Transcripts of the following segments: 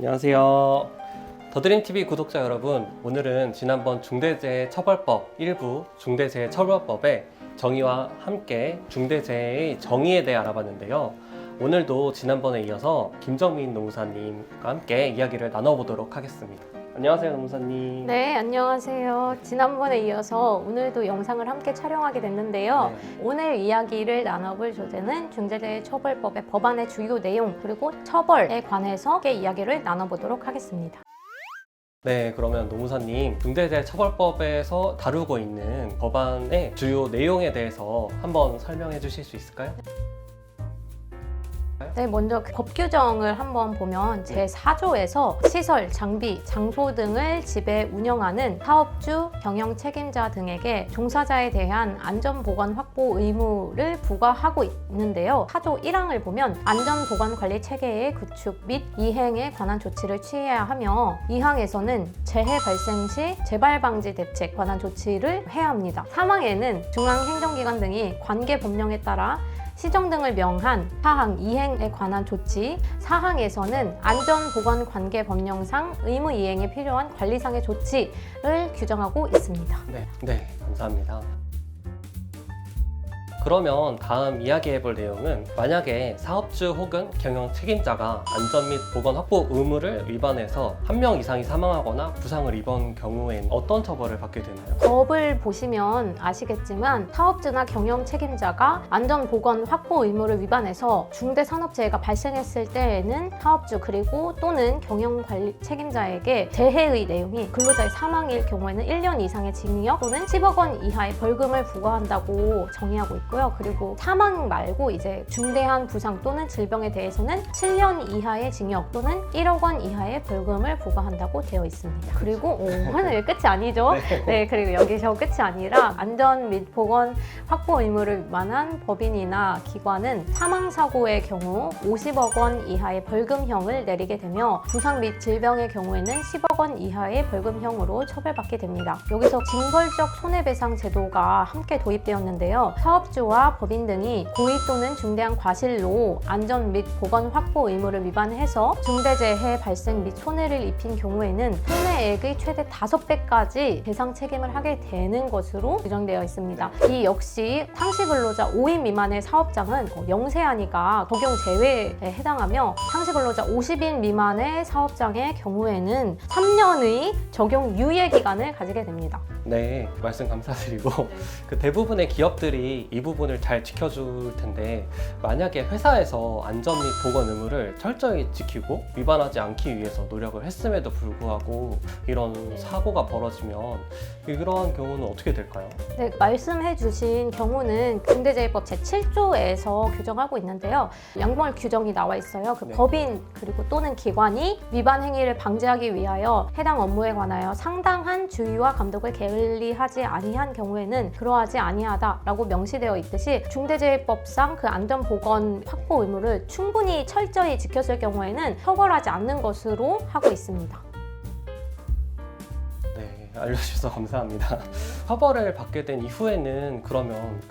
안녕하세요. 더드림TV 구독자 여러분, 오늘은 지난번 중대재해처벌법 일부 중대재해처벌법의 정의와 함께 중대재해의 정의에 대해 알아봤는데요. 오늘도 지난번에 이어서 김정민 노무사님과 함께 이야기를 나눠보도록 하겠습니다. 안녕하세요, 노무사님. 네, 안녕하세요. 지난번에 이어서 오늘도 영상을 함께 촬영하게 됐는데요. 오늘 이야기를 나눠볼 주제는 중대재해처벌법의 법안의 주요 내용 그리고 처벌에 관해서 함께 이야기를 나눠보도록 하겠습니다. 네, 그러면 노무사님, 중대재해처벌법에서 다루고 있는 법안의 주요 내용에 대해서 한번 설명해 주실 수 있을까요? 네, 먼저 법 규정을 한번 보면 제4조에서 시설, 장비, 장소 등을 지배 운영하는 사업주, 경영 책임자 등에게 종사자에 대한 안전보건 확보 의무를 부과하고 있는데요. 4조 1항을 보면 안전보건관리 체계의 구축 및 이행에 관한 조치를 취해야 하며 2항에서는 재해 발생 시 재발방지 대책 관한 조치를 해야 합니다. 3항에는 중앙행정기관 등이 관계 법령에 따라 시정 등을 명한 사항 이행에 관한 조치, 4항에서는 안전보건관계 법령상 의무 이행에 필요한 관리상의 조치를 규정하고 있습니다. 네, 감사합니다. 그러면 다음 이야기해볼 내용은 만약에 사업주 혹은 경영 책임자가 안전 및 보건 확보 의무를 위반해서 한 명 이상이 사망하거나 부상을 입은 경우에는 어떤 처벌을 받게 되나요? 법을 보시면 아시겠지만 사업주나 경영 책임자가 안전 보건 확보 의무를 위반해서 중대산업재해가 발생했을 때에는 사업주 그리고 또는 경영 관리 책임자에게 재해의 내용이 근로자의 사망일 경우에는 1년 이상의 징역 또는 10억 원 이하의 벌금을 부과한다고 정의하고 있고 그리고 사망 말고 이제 중대한 부상 또는 질병에 대해서는 7년 이하의 징역 또는 1억 원 이하의 벌금을 부과한다고 되어 있습니다. 그리고 오늘 끝이 아니죠? 네, 그리고 여기서 끝이 아니라 안전 및 보건 확보 의무를 위반한 법인이나 기관은 사망 사고의 경우 50억 원 이하의 벌금형을 내리게 되며 부상 및 질병의 경우에는 10억 원 이하의 벌금형으로 처벌받게 됩니다. 여기서 징벌적 손해배상 제도가 함께 도입되었는데요. 사업주와 법인 등이 고의 또는 중대한 과실로 안전 및 보건 확보 의무를 위반해서 중대재해 발생 및 손해를 입힌 경우에는 손해액의 최대 5배까지 배상 책임을 하게 되는 것으로 규정되어 있습니다. 이 역시 상시근로자 5인 미만의 사업장은 영세하니까 적용 제외에 해당하며 상시근로자 50인 미만의 사업장의 경우에는 3년의 적용 유예 기간을 가지게 됩니다. 네, 말씀 감사드리고 그 대부분의 기업들이 이 부분을 잘 지켜줄 텐데 만약에 회사에서 안전 및 보건 의무를 철저히 지키고 위반하지 않기 위해서 노력을 했음에도 불구하고 이런 사고가 벌어지면 이러한 경우는 어떻게 될까요? 네, 말씀해 주신 경우는 중대재해법 제7조에서 규정하고 있는데요. 양봉할 규정이 나와 있어요. 그 법인 그리고 또는 기관이 위반 행위를 방지하기 위하여 해당 업무에 관하여 상당한 주의와 감독을 게을리하지 아니한 경우에는 그러하지 아니하다라고 명시되어 있듯이 중대재해법상 그 안전보건 확보 의무를 충분히 철저히 지켰을 경우에는 처벌하지 않는 것으로 하고 있습니다. 네, 알려주셔서 감사합니다. 처벌을 받게 된 이후에는 그러면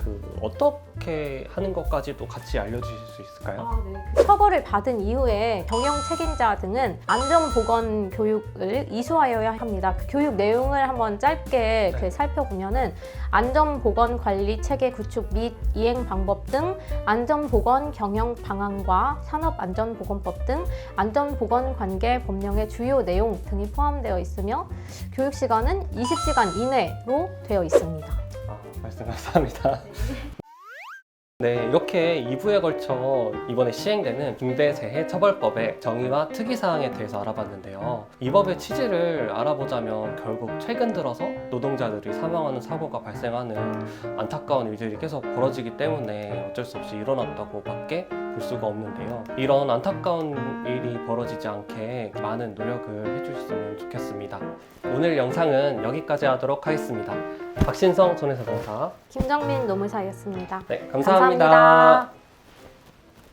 어떻게 하는 것까지도 같이 알려주실 수 있을까요? 처벌을 받은 이후에 경영 책임자 등은 안전보건 교육을 이수하여야 합니다. 그 교육 내용을 한번 짧게 살펴보면은 안전보건관리 체계 구축 및 이행 방법 등 안전보건 경영 방안과 산업안전보건법 등 안전보건관계 법령의 주요 내용 등이 포함되어 있으며 교육 시간은 20시간 이내로 되어 있습니다. 말씀 감사합니다. 네, 이렇게 2부에 걸쳐 이번에 시행되는 중대재해처벌법의 정의와 특이사항에 대해서 알아봤는데요. 이 법의 취지를 알아보자면 결국 최근 들어서 노동자들이 사망하는 사고가 발생하는 안타까운 일들이 계속 벌어지기 때문에 어쩔 수 없이 일어났다고 밖에 볼 수가 없는데요. 이런 안타까운 일이 벌어지지 않게 많은 노력을 해주셨으면 좋겠습니다. 오늘 영상은 여기까지 하도록 하겠습니다. 박신성 손해사정사 김정민 노무사였습니다. 네, 감사합니다. 감사합니다.